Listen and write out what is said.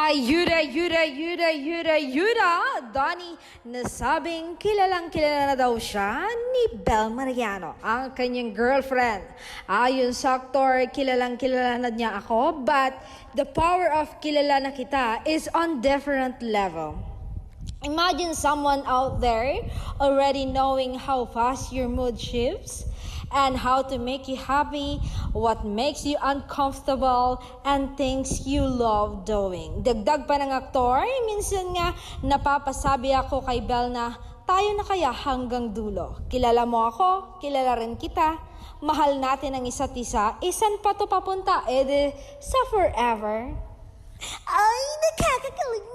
Yuda, Donnie, nasabing kilala na daw siya ni Bel Mariano, ang kanyang girlfriend. Ayon sa aktor, kilala na niya ako, but the power of kilala na kita is on different level. Imagine someone out there already knowing how fast your mood shifts and how to make you happy, what makes you uncomfortable, and things you love doing. Dagdag pa ng aktor, minsan nga napapasabi ako kay Bel na tayo na kaya hanggang dulo. Kilala mo ako, kilala rin kita, mahal natin ang isa't isa, isan pa to papunta, sa forever. Ay, nakakakilig